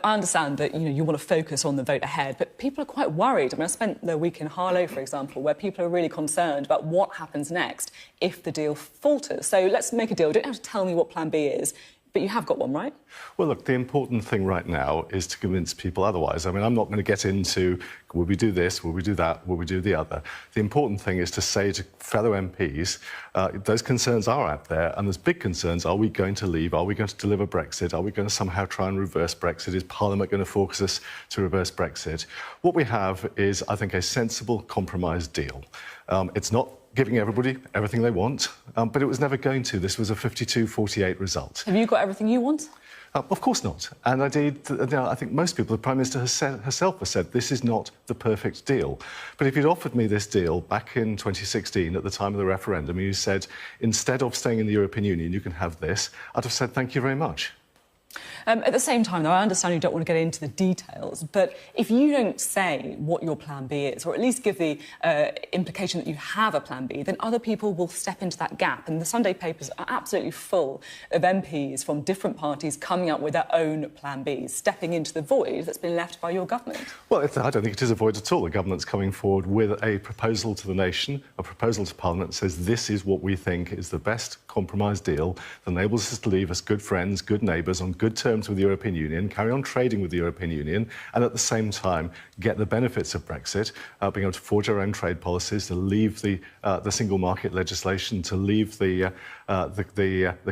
I understand that you want to focus on the vote ahead, but people are quite worried. I mean, I spent the week in Harlow, for example, where people are really concerned about what happens next if the deal falters. So let's make a deal. You don't have to tell me what Plan B is, but you have got one, right? Well, look, the important thing right now is to convince people otherwise. I mean, I'm not going to get into, will we do this, will we do that, will we do the other? The important thing is to say to fellow MPs, those concerns are out there, and there's big concerns. Are we going to leave? Are we going to deliver Brexit? Are we going to somehow try and reverse Brexit? Is Parliament going to force us to reverse Brexit? What we have is, I think, a sensible compromise deal. It's not giving everybody everything they want, but it was never going to. This was a 52-48 result. Have you got everything you want? Of course not. And indeed, I think most people, the Prime Minister herself has said, this is not the perfect deal. But if you'd offered me this deal back in 2016, at the time of the referendum, and you said, instead of staying in the European Union, you can have this, I'd have said, thank you very much. At the same time, though, I understand you don't want to get into the details, but if you don't say what your Plan B is, or at least give the implication that you have a Plan B, then other people will step into that gap. And the Sunday papers are absolutely full of MPs from different parties coming up with their own Plan Bs, stepping into the void that's been left by your government. Well, I don't think it is a void at all. The government's coming forward with a proposal to the nation, a proposal to Parliament that says this is what we think is the best compromise deal that enables us to leave us good friends, good neighbours, on good terms with the European Union, carry on trading with the European Union, and at the same time get the benefits of Brexit, being able to forge our own trade policies, to leave the single market legislation, to leave the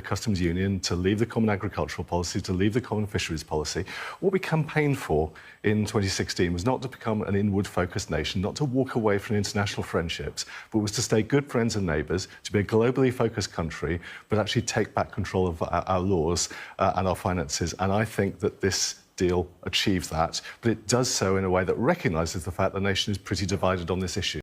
customs union, to leave the common agricultural policy, to leave the common fisheries policy. What we campaigned for in 2016 was not to become an inward-focused nation, not to walk away from international friendships, but was to stay good friends and neighbours, to be a globally focused country, but actually take back control of our laws and our finances. And I think that this deal achieves that, but it does so in a way that recognises the fact the nation is pretty divided on this issue.